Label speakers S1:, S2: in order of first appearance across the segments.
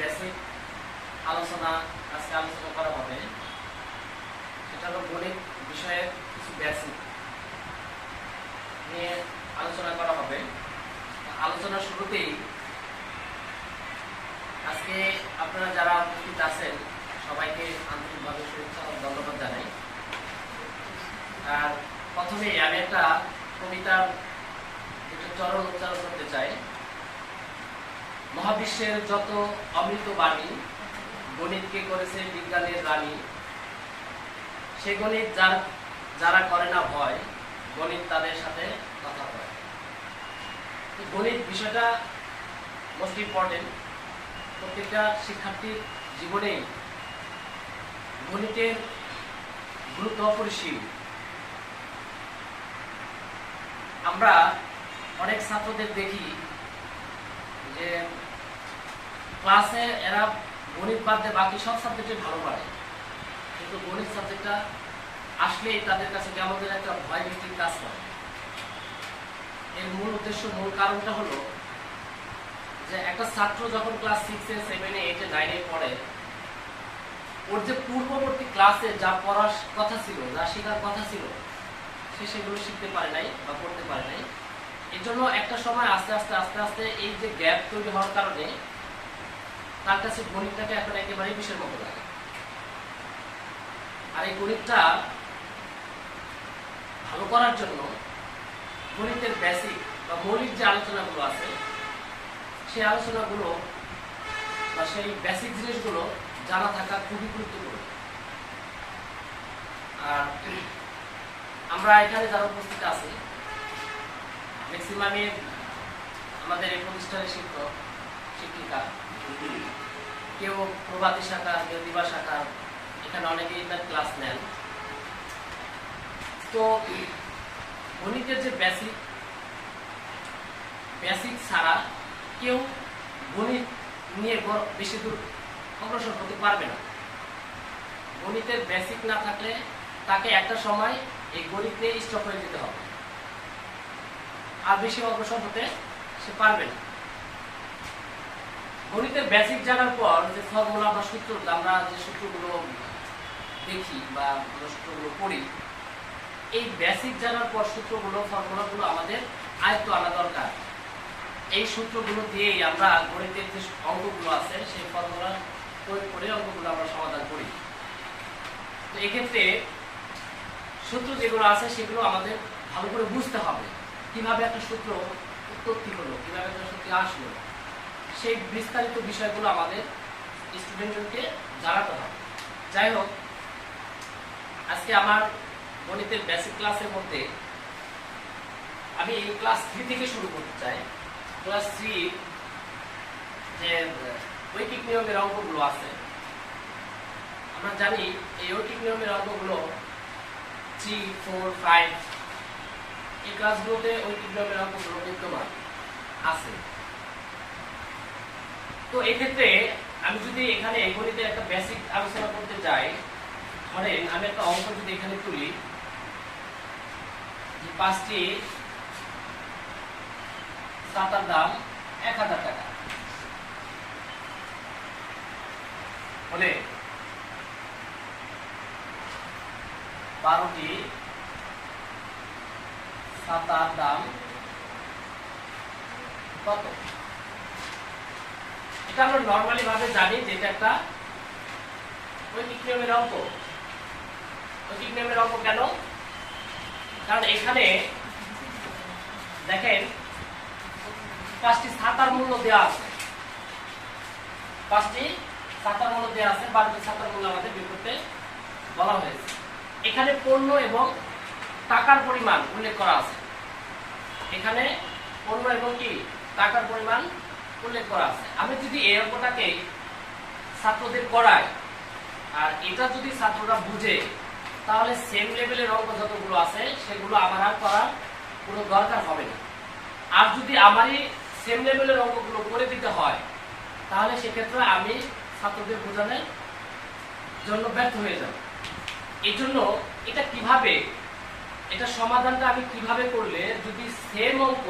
S1: Basic আলোচনা আজকে আলোচনা করা হবে সেটা হলো গণিত বিষয়ের কিছু বেসিক নিয়ে আলোচনা করা হবে। আলোচনার শুরুতেই আজকে আপনারা যারা উপস্থিত আছেন সবাইকে আন্তরিকভাবে শুভেচ্ছা ও ধন্যবাদ জানাই। আর প্রথমে আমি একটা কবিতার একটা চরণ উচ্চারণ করতে চাই। মহাবিশ্বের যত অমৃত বাণী গণিতকে করেছে বিজ্ঞানের রানী, সে গণিত যারা করে না ভয়, গণিত তাদের সাথে কথা বলে। গণিত বিষয়টা মোস্ট ইম্পর্টেন্ট। প্রত্যেকটা শিক্ষার্থীর জীবনেই গণিতের গুরুত্ব অপরিসীম। আমরা অনেক ছাত্রদের দেখি যে ক্লাসে এরা গণিত বাদ দিয়ে বাকি সব সাবজেক্টে ভালো পারে, কিন্তু গণিত সাবজেক্টটা আসলেই তাদের কাছে কেমন যেন একটা ভয় ভীতির কাজ করে। এর মূল উদ্দেশ্য, মূল কারণটা হলো যে একটা ছাত্র যখন ক্লাস 6-এ 7-এ 8-এ 9-এ পড়ে, ওর যে পূর্ববর্তী ক্লাসে যা পড়ার কথা ছিল, যা শেখার কথা ছিল, সে সেগুলো শিখতে পারে নাই বা পড়তে পারে নাই। এর জন্য একটা সময় আস্তে আস্তে এই যে গ্যাপ তৈরি হওয়ার কারণে তার কাছে গণিতটাকে এখন একেবারেই বিষয়ের মতো লাগে। আর এই গণিতটা ভালো করার জন্য গণিতের বেসিক বা মৌলিক যে আলোচনাগুলো আছে, সেই আলোচনাগুলো বা সেই বেসিক জিনিসগুলো জানা থাকা খুবই গুরুত্বপূর্ণ। আর আমরা এখানে যারা উপস্থিত আছি ম্যাক্সিমামই আমাদের এই প্রতিষ্ঠানের শিক্ষক শিক্ষিকা, কেউ প্রভাতী শাখা, কেউ দিবা শাখা, এখানে অনেকেই ক্লাস নেন। তো গণিতের যে বেসিক ছাড়া কেউ গণিত নিয়ে বেশি দূর অগ্রসর হতে পারবে না। গণিতের বেসিক না থাকলে তাকে একটা সময় এই গণিতে স্টপ হয়ে যেতে হবে, আর বেশি অগ্রসর হতে সে পারবে না। গণিতের বেসিক জানার পর যে ফর্মুলা বা সূত্র, আমরা যে সূত্রগুলো দেখি বা সূত্রগুলো পড়ি, এই বেসিক জানার পর সূত্রগুলো, ফর্মুলাগুলো আমাদের আয়ত্ত আনা দরকার। এই সূত্রগুলো দিয়েই আমরা গণিতের যে অঙ্কগুলো আছে সেই ফর্মুলা প্রয়োগ করে অঙ্কগুলো আমরা সমাধান করি। তো এক্ষেত্রে সূত্র যেগুলো আছে সেগুলো আমাদের ভালো করে বুঝতে হবে, কিভাবে একটা সূত্র উৎপত্তি হলো, কিভাবে একটা সূত্র আসলো, সেই বিস্তারিত বিষয়গুলো আমাদের স্টুডেন্টদেরকে জানাতে হবে। যাই হোক, আজকে আমার গণিতের বেসিক ক্লাসের মধ্যে আমি এই ক্লাস 3 থেকে শুরু করতে চাই। ক্লাস 3 যে ঐকিক নিয়মের অঙ্কগুলো আছে, আমরা জানি এই ঐকিক নিয়মের অঙ্কগুলো 3, 4, 5 এই ক্লাসগুলোতে ঐকিক নিয়মের অঙ্কগুলো বিদ্যমান আছে। তো এক্ষেত্রে আমি যদি এখানে গণিতের একটা বেসিক আলোচনা করতে যাই, ধরেন আমি একটা অঙ্ক যদি এখানে তুলি, 5টি ছাতার দাম 1000 টাকা হলে 12টি ছাতার দাম কত? এটা আমরা নরমালি ভাবে জানি যে এটা একটা ঐকিক নিয়মের অঙ্ক। ঐকিক নিয়মের অঙ্ক কেন? কারণ এখানে দেখেন 5টি ছাতার মূল্য দেওয়া আছে, 5টি ছাতার মূল্য দেওয়া আছে, 12টি ছাতার মূল্য আমাদের বের করতে বলা হয়েছে। এখানে পণ্য এবং টাকার পরিমাণ উল্লেখ করা আছে। এখানে পণ্য এবং কি টাকার পরিমাণ উল্লেখ করা আছে। আমি যদি এই অঙ্কটাকে ছাত্রদের করাই আর এটা যদি ছাত্ররা বুঝে, তাহলে সেম লেভেলের অঙ্ক যতগুলো আছে সেগুলো আমার আর করার কোনো দরকার হবে না। আর যদি আমারই সেম লেভেলের অঙ্কগুলো করে দিতে হয়, তাহলে সেক্ষেত্রে আমি ছাত্রদের বোঝানোর জন্য ব্যর্থ হয়ে যাব। এই জন্য এটা কিভাবে, এটা সমাধানটা আমি কিভাবে করলে যদি সেম অঙ্ক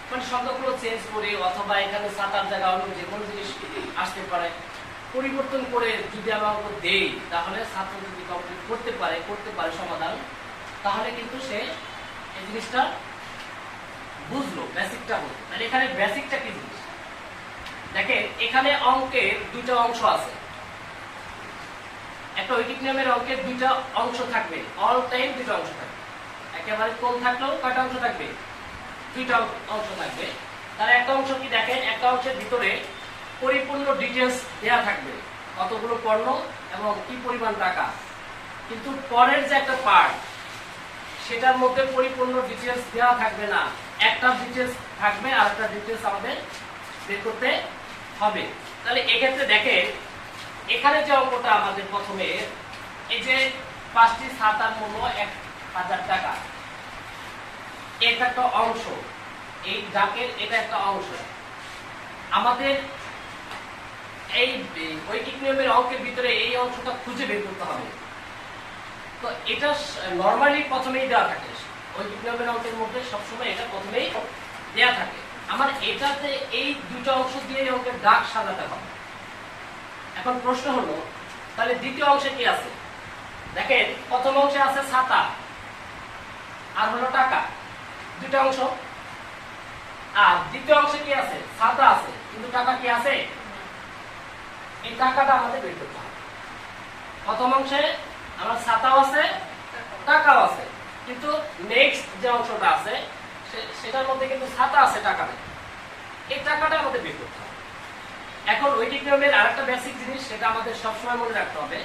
S1: মানে সংখ্যাগুলো চেঞ্জ করে অথবা এখানে 7-8 জায়গা অন্য যে কোনো জিনিস আসতে পারে। পরিবর্তন করে যদি আমরা অঙ্ক দেই তাহলে ছাত্র যদি কমপ্লিট করতে পারে সমাধান, তাহলে কিন্তু সে এই জিনিসটা বুঝলো, বেসিকটা বুঝলো। তাহলে এখানে বেসিকটা কি জিনিস দেখেন, এখানে অঙ্কের দুইটা অংশ আছে। একটা ঐকিক নিয়মের অঙ্কের দুইটা অংশ থাকবে, অল টাইম দুইটা অংশ থাকবে। একেবারে কম থাকলেও কয়টা অংশ থাকবে? দুইটা অংশ থাকবে। তার একটা অংশ কি দেখেন, একটা অংশের ভিতরে পরিপূর্ণ ডিটেইলস দেয়া থাকবে, কতগুলো পণ্য এবং কি পরিমাণ টাকা। কিন্তু পরের যে একটা পার্ট, সেটার মধ্যে পরিপূর্ণ ডিটেইলস দেওয়া থাকবে না, একটা ডিটেইলস থাকবে আর একটা ডিটেইলস আমাদের বের করতে হবে। তাহলে এক্ষেত্রে দেখেন, এখানে যে অঙ্কটা আমাদের প্রথমে, এই যে 5টি ছাতার মূল্য 1000 টাকা, এটা একটা অংশ, এই ডাকের এটা একটা অংশ। আমাদের এই ঐকিক নিয়মের অঙ্কের ভিতরে এই অংশটা খুঁজে বের করতে হবে। তো এটা নরমালি প্রথমেই দেওয়া থাকে, ঐকিক নিয়মের অঙ্কের মধ্যে সবসময় এটা প্রথমেই দেওয়া থাকে। আমার এটাতে এই দুটো অংশ দিয়ে অঙ্কের দাগ সাজাতে হবে। এখন প্রশ্ন হলো, তাহলে দ্বিতীয় অংশে কি আছে? দেখেন, প্রথম অংশে আছে ছাতা আর হলো টাকা, দুটো অংশ। আর দ্বিতীয় অংশে কি আছে? ছাতা আছে কিন্তু টাকা কি আছে? এই টাকাটা আমাদের বের করতে হবে। প্রথম অংশে আমার ছাতাও আছে, টাকাও আছে, কিন্তু নেক্সট যে অংশটা আছে সেটার মধ্যে কিন্তু ছাতা আছে, টাকা নেই। এই টাকাটা আমাদের বের করতে হবে। এখন ঐকিক নিয়মের আরেকটা বেসিক জিনিস, সেটা আমাদের সবসময় মনে রাখতে হবে,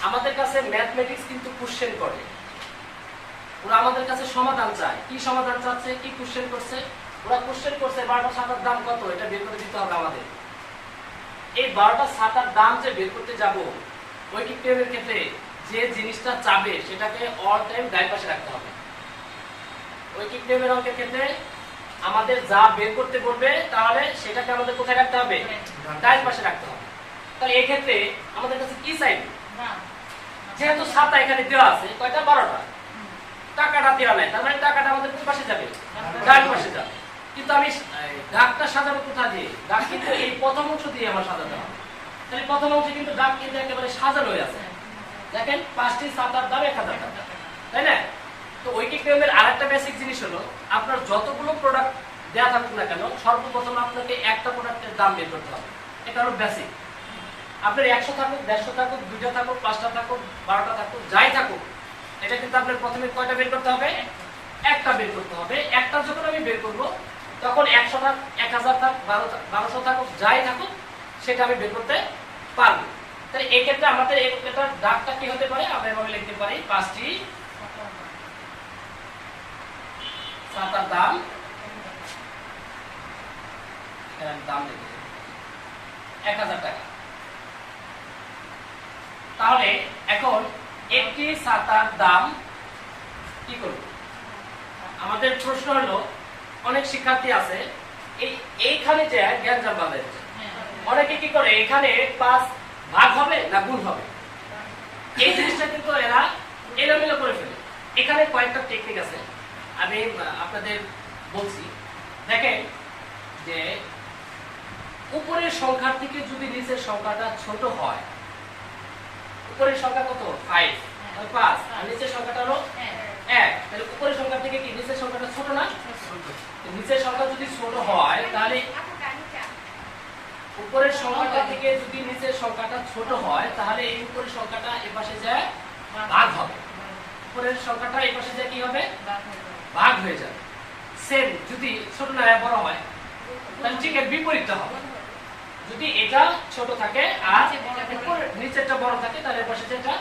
S1: আমাদের কাছে ম্যাথমেটিক্স কিন্তু কোশ্চেন করে, ওরা আমাদের কাছে সমাধান চায়। কি সমাধান চাচ্ছে, কি কোশ্চেন করছে? ওরা কোশ্চেন করছে 12টা ছাতার দাম কত, এটা বের করে দিতে হবে আমাদের। এই 12টা ছাতার দাম যে বের করতে যাব, ঐকিক নিয়মের ক্ষেত্রে যে জিনিসটা চাবে সেটাকে অল টাইম ডান পাশে রাখতে হবে। ঐকিক নিয়মের অঙ্কের ক্ষেত্রে আমাদের যা বের করতে বলবে, তাহলে সেটাকে আমাদের কোথায় রাখতে হবে? ডান পাশে রাখতে হবে। তাহলে এই ক্ষেত্রে আমাদের কাছে কি চাইবে? যেহেতু ছাতা এখানে দেওয়া আছে কয়টা? 12টা। টাকাটা দেওয়া নাই, তার মানে টাকাটা আমাদের কোন পাশে যাবে? ডান পাশে যাবে। কিন্তু আমি দাগটা সাজাবো কোথা দিয়ে? দাগ কিন্তু এই প্রথম অংশ দিয়ে আমার সাজাতে হবে। তাহলে প্রথম অংশে কিন্তু দাগ কিন্তু একেবারে সাজানো হয়ে আছে। দেখেন, 5টি ছাতার দাম 1000 টাকা, তাই না? তো ঐকিক নিয়মের আরেকটা বেসিক জিনিস হলো, আপনার যতগুলো প্রোডাক্ট দেওয়া থাকুক না কেন, সর্বপ্রথম আপনাকে একটা প্রোডাক্টের দাম বের করতে হবে। এটা হলো বেসিক। আপনার 100 থাকুক, 150 থাকুক, 2টা থাকুক, 5টা থাকুক, 12টা থাকুক, যাই থাকুক, এটা কিন্তু আপনার প্রথমে কয়টা বের করতে হবে? একটা বের করতে হবে। একটা যখন আমি বের করব, তখন 100 থাক, 1000 থাক, 1200 থাকুক, যাই থাকুক, সেটা আমি বের করতে পারবো। তাহলে এই ক্ষেত্রে আমাদের এটার দাগটা কি হতে পারে? আমরা এভাবে লিখতে পারি, 5টি ছাতার দাম, দাম লিখে 1000 টাকা। তাহলে এখন একটি ছাতার দাম কি করব? আমাদের প্রশ্ন হলো, অনেক শিক্ষার্থী আছে এইখানে যে জ্ঞানজাম বাঁধে, অনেকে কি করে, এখানে 5 ভাগ হবে না গুণ হবে, এই জিনিসটা কিন্তু এরা এলোমেলো করে ফেলে। এখানে কয়েকটা টেকনিক আছে, আমি আপনাদের বলছি। দেখেন, যে উপরের সংখ্যার থেকে যদি নিচের সংখ্যাটা ছোট হয়, উপরের সংখ্যা কত? 5, 5, আর নিচের সংখ্যাটা হলো 1, তাহলে উপরের সংখ্যা থেকে কি নিচের সংখ্যাটা ছোট না? নিচের সংখ্যা যদি ছোট হয়, তাহলে উপরের সংখ্যাটা থেকে যদি নিচের সংখ্যাটা ছোট হয়, তাহলে এই উপরের সংখ্যাটা এপাশে যায় ভাগ হবে, উপরের সংখ্যাটা এপাশে যায় কি হবে? ভাগ হয়ে যাবে। সেম যদি ছোট না বড় হয়, তাহলে ঠিক এর বিপরীতটা হবে। যদি এটা ছোট থাকে আর নিচেরটা বড় থাকে, তাহলে এপাশে যেটা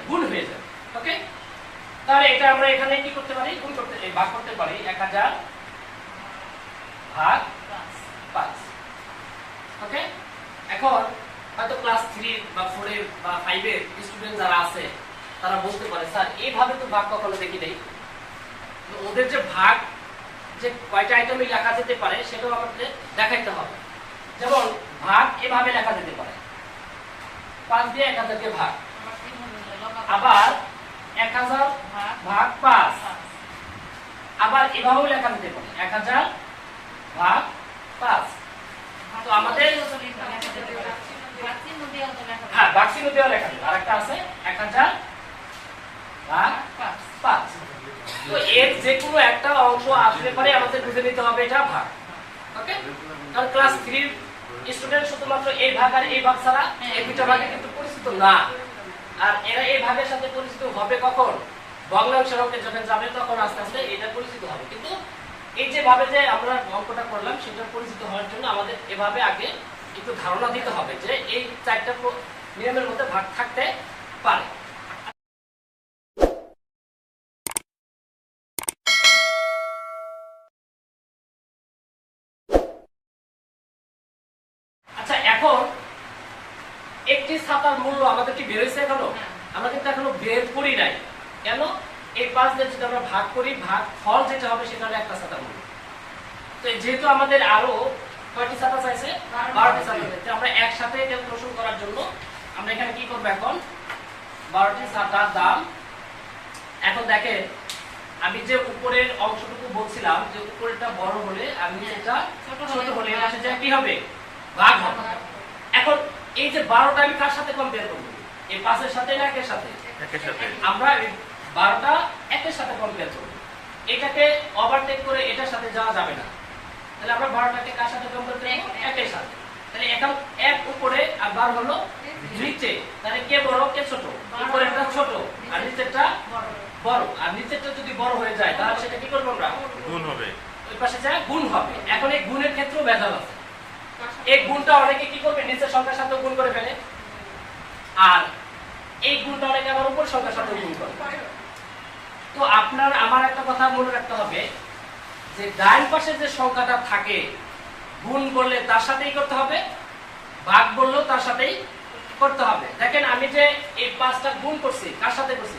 S1: গুণ হয়ে যাবে। ওকে, তাহলে এটা আমরা এখানে কি করতে পারি? গুণ করতে, ভাগ করতে পারি। 1000 ভাগ 5। ওকে, এখন হয়তো ক্লাস 3 বা 4 এর বা 5 এর স্টুডেন্ট যারা আছে, তারা বলতে পারে, স্যার এইভাবে তো ভাগ কখনো দেখি নাই। ওদের যে ভাগ, যে কয়টা আইটেমে লেখা যেতে পারে, সেটাও আমাদের দেখাইতে হবে। যেমন ভাগ এভাবে লেখা যেতে পারে, 5 দিয়ে 1000 কে ভাগ, আবার 1000 ভাগ 5, আবার এভাবেও লেখা যেতে পারে 1000 ভাগ 5। তো আমাদের দেওয়া লেখা দেবে, আর একটা আছে 1000 ভাগ 5। তো এর যে কোনো একটা অংশ আসলে পরে আমাদের বুঝে নিতে হবে এটা ভাগ। ওকে, কারণ ক্লাস 3 স্টুডেন্ট শুধুমাত্র এই ভাগ আর এই ভাগ ছাড়া এই দুটো ভাগে কিন্তু পরিচিত না। আর এরা এই ভাগের সাথে পরিচিত হবে কখন? ভগ্নাংশের অঙ্কে যখন যাবে তখন আস্তে আস্তে এটা পরিচিত হবে। কিন্তু এই যে ভাবে যে আমরা অঙ্কটা করলাম সেটা পরিচিত হওয়ার জন্য আমাদের এভাবে আগে একটু ধারণা দিতে হবে যে এই চারটা নিয়মের মধ্যে ভাগ থাকতে পারে। আচ্ছা, এখন একটি ছাতার মূল্য আমাদের কি বের হয়েছে এখনো? আমরা কিন্তু এখনো বের করি নাই। কেন? এই 5 দিয়ে যদি আমরা ভাগ করি, ভাগ ফল যেটা হবে সেটা হলো একটা ছাতার মূল্য। তো যেহেতু আমাদের আরো কয়টি ছাতা চাইছে? 12টি ছাতা চাইছে। আমরা একসাথে ক্যালকুলেশন করার জন্য আমরা এখানে কি করব? এখন 12টি ছাতার দাম। এখন দেখেন আমি যে উপরের অংশটুকু বলছিলাম যে উপরেরটা বড় হলে আর নিচেরটা ছোট হলে এর সাথে কি হবে? ভাগ হবে। এখন এই যে 12টা আমি কার সাথে কম্পেয়ার করব? এই 5 এর সাথে না একের সাথে? একের সাথে। আমরা এই 12টা একের সাথে কম্পেয়ার করব। এটাকে ওভারটেক করে এটার সাথে যাওয়া যাবে না। তাহলে আমরা 12টাকে কার সাথে কম্পেয়ার করব? একের সাথে। তাহলে এখন এক উপরে আর 12 হলো নিচে। তাহলে কে বড় কে ছোট? উপরেরটা ছোট আর নিচেরটা বড়। আর নিচেরটা যদি বড় হয়ে যায় তাহলে সেটা কি করব? আমরা গুণ হবে। ওই পাশে যায় গুণ হবে। এখন এই গুণের ক্ষেত্রেও ভেজাল আছে। এই গুণটা অনেকে কি করবে? নিচের সংখ্যার সাথে গুণ করে ফেলে। আর এই গুণটা অনেকে আবার উপরের সংখ্যার সাথে গুণ করে। তো আপনার আমার একটা কথা মনে রাখতে হবে যে ডান পাশে যে সংখ্যাটা থাকে গুণ করলে তার সাথেই করতে হবে, ভাগ করলেও তার সাথেই করতে হবে। দেখেন আমি যে এই 5টা গুণ করছি কার সাথে করছি?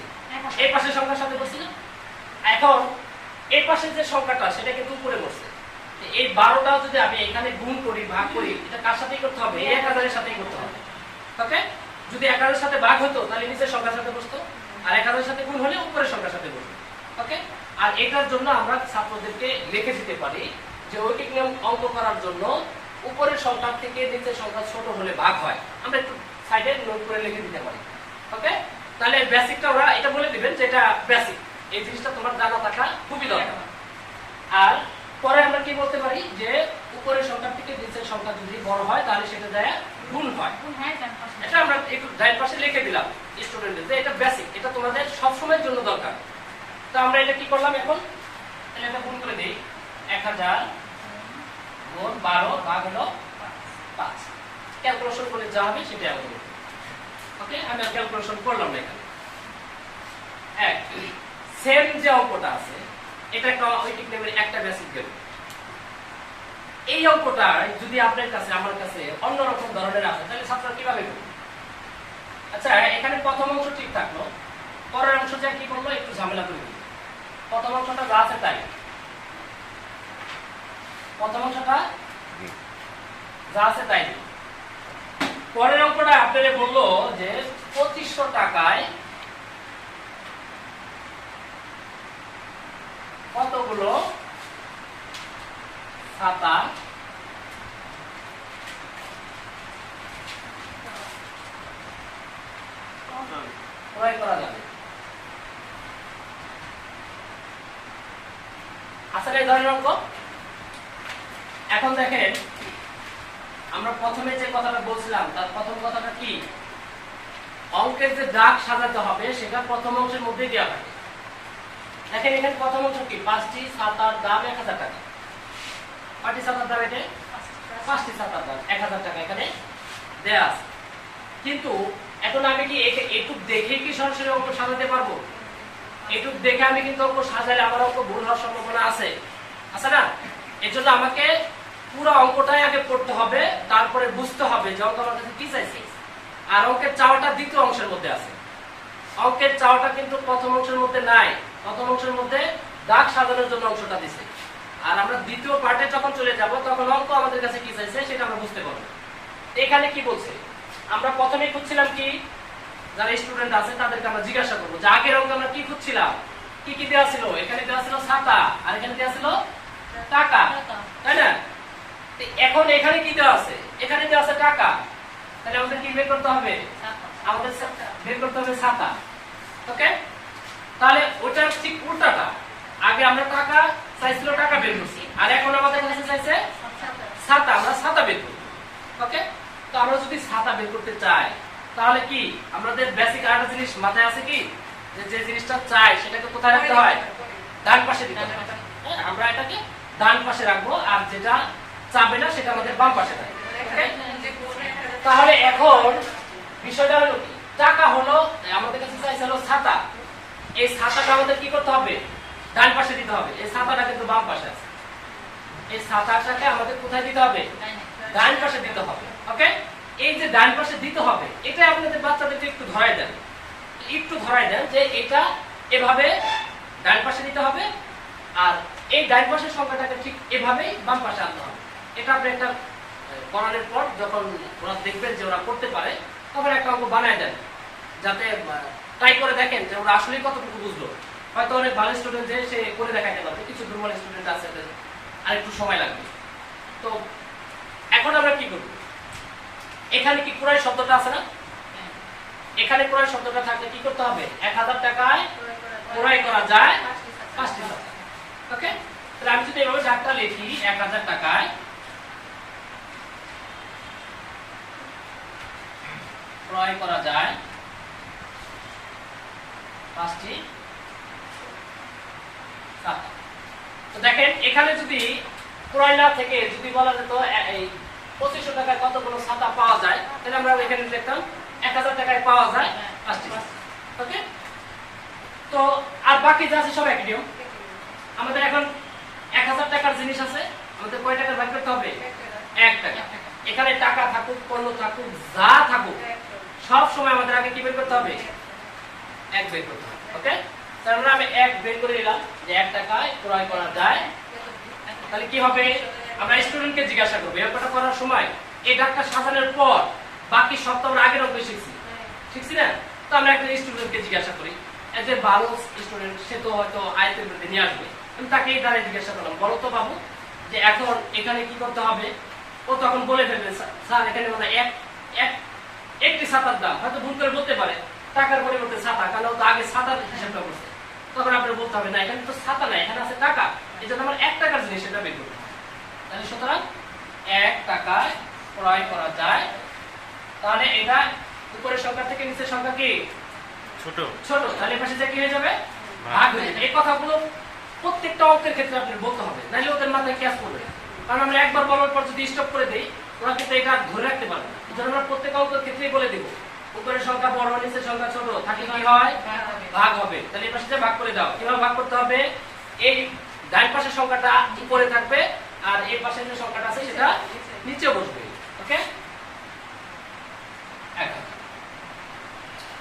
S1: এই পাশের সংখ্যার সাথে করছি না? এখন এই পাশের যে সংখ্যাটা সেটা কিন্তু উপরে বসছে। এই 12টাও যদি আমি এখানে গুণ করি ভাগ করি এটা কার সাথেই করতে হবে? এই 1000 এর সাথেই করতে হবে। ওকে, যদি 1000 এর সাথে ভাগ হতো তাহলে নিচের সংখ্যার সাথে বসতো, আর 1000 এর সাথে গুণ হলে উপরের সংখ্যার সাথে বসতো। ওকে, আর এটার জন্য আমরা ছাত্রদেরকে লিখে দিতে পারি যে ঐকিক নিয়ম অঙ্ক করার জন্য উপরের সংখ্যা থেকে নিচের সংখ্যা ছোট হলে ভাগ হয়। আমরা একটু সাইডে নোট করে লিখে দিতে পারি। ওকে, তাহলে বেসিকটা ওরা এটা বলে দিবেন যে এটা বেসিক, এই জিনিসটা তোমার জানা থাকা খুবই দরকার। আর পরে আমরা কি বলতে পারি যে উপরের সংখ্যা থেকে নিচের সংখ্যা যদি বড় হয় তাহলে সেটা দেয়া গুণ হয়। এটা আমরা একটু ডান পাশে লিখে দিলাম স্টুডেন্টদের যে এটা বেসিক, এটা তোমাদের সব সময়ের জন্য দরকার। তো আমরা এটা কি করলাম এখন? তাহলে এটা গুণ করে দেই। 1000 গুণ 12 ভাগ হলো 5। ক্যালকুলেশন করলে যা হবে সেটাই আমাদের। ওকে, আমি ক্যালকুলেশন করলাম না এখানে। এক সেম যে অঙ্কটা আছে এটা একটা ঐকিক নিয়মের একটা বেসিক গেল। এই অঙ্কটা যদি আপনার কাছে আমার কাছে অন্যরকম ধরনের আসে তাহলে ছাত্ররা কিভাবে করবে? আচ্ছা, এখানে প্রথম অংশ ঠিক থাকলো, পরের অংশ যা কি করলো একটু ঝামেলা করে দিল। প্রথম অংশটা যা আছে তাই, প্রথম অংশটা যা আছে তাই। পরের অঙ্কটা আপনাদের বললো যে 2500 টাকায় কতগুলো ছাতা ক্রয় করা যাবে? আসলে এই ধরনের অঙ্ক। এখন দেখেন আমরা প্রথমে যে কথাটা বলছিলাম তার প্রথম কথাটা কি? অঙ্কের যে দাগ সাজাতে হবে সেটা প্রথম অংশের মধ্যেই দেওয়া থাকে। দেখেন এখানে প্রথম অংশ কি? 5টি ছাতার দাম 1000 টাকা। কয়টি ছাতার দাম? এটা 5টি ছাতার দাম 1000 টাকা এখানে দেয়া আছে। কিন্তু এখন আমি কি একটু দেখে কি সরাসরি অঙ্ক সাজাতে পারবো? একটু দেখে আমি কিন্তু অঙ্ক সাজালে আমার অঙ্ক ভুল হওয়ার সম্ভাবনা আছে না? এর জন্য আমাকে পুরো অঙ্কটাই আগে পড়তে হবে, তারপরে বুঝতে হবে যে অঙ্ক আমার কাছে কি চাইছে। আর অঙ্কের চাওয়াটা দ্বিতীয় অংশের মধ্যে আছে, অঙ্কের চাওয়াটা কিন্তু প্রথম অংশের মধ্যে নাই। প্রথম অংশের মধ্যে দাগ সাজানোর জন্য অংশটা দিছে। আর আমরা দ্বিতীয় পার্টে যখন চলে যাব তখন অঙ্ক আমাদের কাছে কি চাইছে সেটা আমরা বুঝতে পারবো। এখানে কি বলছে? আমরা প্রথমে খুঁজছিলাম কি, যারা স্টুডেন্ট আছে তাদেরকে আমরা জিজ্ঞাসা করবো যে আগের অঙ্কে আমরা কি খুঁজছিলাম, কি কি দেওয়া ছিল? এখানে দেওয়া ছিল ছাতা আর এখানে দেওয়া ছিল টাকা, তাই না? এখন এখানে কি দেওয়া আছে? এখানে দেওয়া আছে টাকা। তাহলে আমাদের কি বের করতে হবে? আমাদের বের করতে হবে ছাতা। ওকে, তাহলে ওটার ঠিক উল্টাটা, আগে আমরা টাকা চাইছিল, টাকা বের করছি, আর এখন আমাদের কাছে চাইছে ছাতা, আমরা ছাতা বের করব। ওকে, তো আমরা যদি ছাতা বের করতে চাই তাহলে কি আমাদের বেসিক আরেকটা জিনিস মাথায় আছে কি, যে জিনিসটা চাই সেটাকে কোথায় রাখতে হয়? ডান পাশে দিতে হয়। আমরা এটাকে ডান পাশে রাখবো, আর যেটা চাবে না সেটা আমাদের বাম পাশে থাকবে। তাহলে এখন বিষয়টা হলো কি, টাকা হলো আমাদের কাছে চাইছে হলো ছাতা, এই ছাতাটা আমাদের কি করতে হবে? ডান পাশে দিতে হবে। এই ছাতাটা কিন্তু বাম পাশে আছে, এই ছাতাটাকে আমাদের কোথায় দিতে হবে? ডান পাশে দিতে হবে। ওকে, এই যে ডান পাশে দিতে হবে, এটা আপনাদের বাচ্চাদেরকে একটু ধরাই দেন, যে এটা এভাবে ডান পাশে দিতে হবে, আর এই ডান পাশের সংখ্যাটাকে ঠিক এভাবেই বাম পাশে আনতে হবে। এটা আপনি একটা করানোর পর যখন ওরা দেখবেন যে ওরা করতে পারে, তখন একটা অঙ্ক বানায় দেন, যাতে ট্রাই করে দেখেন যে ওরা আসলে কতটুকু বুঝলো। হয়তো অনেক ভালো স্টুডেন্ট যে সে করে দেখাইতে পারবে, কিছু দুর্বল স্টুডেন্ট আছে আর একটু সময় লাগবে। তো এখন আমরা কি করব? এখানে কি ক্রয় শব্দটা আছে না? এখানে ক্রয় শব্দটা থাকলে কি করতে হবে? 1000 টাকায় ক্রয় করা যায় 5টি ছাতা। ওকে, তাহলে আমি যদি এভাবে দাগটা লিখি, 1000 টাকায় ক্রয় করা যায় 5টি ছাতা। তো দেখেন এখানে যদি ক্রয় না থেকে যদি বলা যেত এই 2500 টাকায় কতগুলো ছাতা পাওয়া যায়, তাহলে আমরা এখানে লিখতাম 1000 টাকায় পাওয়া যায় 5টি ছাতা। ওকে, তো আর বাকি যা আছে সব একই নিয়ম। আমাদের এখন 1000 টাকার জিনিস আছে, আমাদের কয় টাকা ভাগ করতে হবে? 1 টাকা। এখানে টাকা থাকুক, পণ্য থাকুক, যা থাকুক, সব সময় আমাদের আগে কি বের করতে হবে? 1 বের করতে হবে। ওকে, তাহলে আমি 1 বের করে নিলাম যে 1 টাকায় ক্রয় করা যায়। তাহলে কি হবে? আমরা স্টুডেন্টকে জিজ্ঞাসা করব, এরকমটা করার সময় এই ডাকটা সাজানোর পর বাকি সব তো আমরা আগের অঙ্কে শিখছি না? তো আমরা একটা স্টুডেন্টকে জিজ্ঞাসা করি, যে ভালো স্টুডেন্ট, সে তো হয়তো আয়ত্তের মধ্যে নিয়ে আসবে। আমি তাকে এই দ্বারা জিজ্ঞাসা করলাম, বলো তো বাবু যে এখন এখানে কি করতে হবে? ও তখন বলে ফেলবে, স্যার এখানে মানে একটি ছাতার দাম, হয়তো ভুল করে বলতে পারে টাকার পরিবর্তে ছাতা, কারণ ও তো আগে ছাতার হিসাবটা করছে। তখন আপনার বলতে হবে না, এখানে তো ছাতা নাই, এখানে আছে টাকা, এই জন্য আমার 1 টাকার জিনিস সেটা বের করতে হবে। তাহলে সুতরাং 1 টাকায় ক্রয় করা যায়। তাহলে এটা উপরের সংখ্যা থেকে নিচের সংখ্যা কি ছোট, তাহলে পাশে যে কি হয়ে যাবে? ভাগ হয়ে যাবে। এই কথাগুলো প্রত্যেকটা অঙ্কের ক্ষেত্রে আপনি বলতে হবে, নাহলে ওদের মাথায় ক্যাচ করবে। কারণ আমরা একবার বলার পর যদি স্টপ করে দেই, ওরা কিন্তু এটা ধরে রাখতে পারবে না। এই জন্য আমরা প্রত্যেক অঙ্কের ক্ষেত্রেই বলে দেব, উপরের সংখ্যা বড়, নিচের সংখ্যা ছোট, থাকে কি হয়? ভাগ হবে। তাহলে এই পাশে ভাগ করে দাও। কিভাবে ভাগ করতে হবে? এই ডান পাশের সংখ্যাটা উপরে থাকবে, আর এই পাশে যে সংখ্যাটা আছে সেটা নিচে বসবে। ওকে,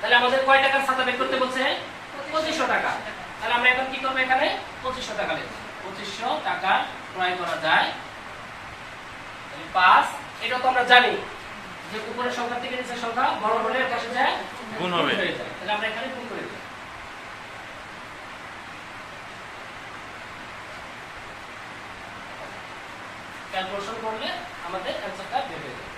S1: তাহলে আমাদের কয় টাকার ছাতা বের করতে বলছে? 2500 টাকা। তাহলে আমরা এখন কি করব? এখানে 2500 টাকা লিখব। 2500 টাকা ক্রয় করা যায় 5। এটা তো আমরা জানি যে উপরের সংখ্যা থেকে নিচের সংখ্যা বড় হলে পাশে যায় গুণ হবে। তাহলে আমরা এখানে গুণ করে দেব। ক্যালকুলেশন করলে আমাদের অ্যানসারটা বের হয়ে যাবে।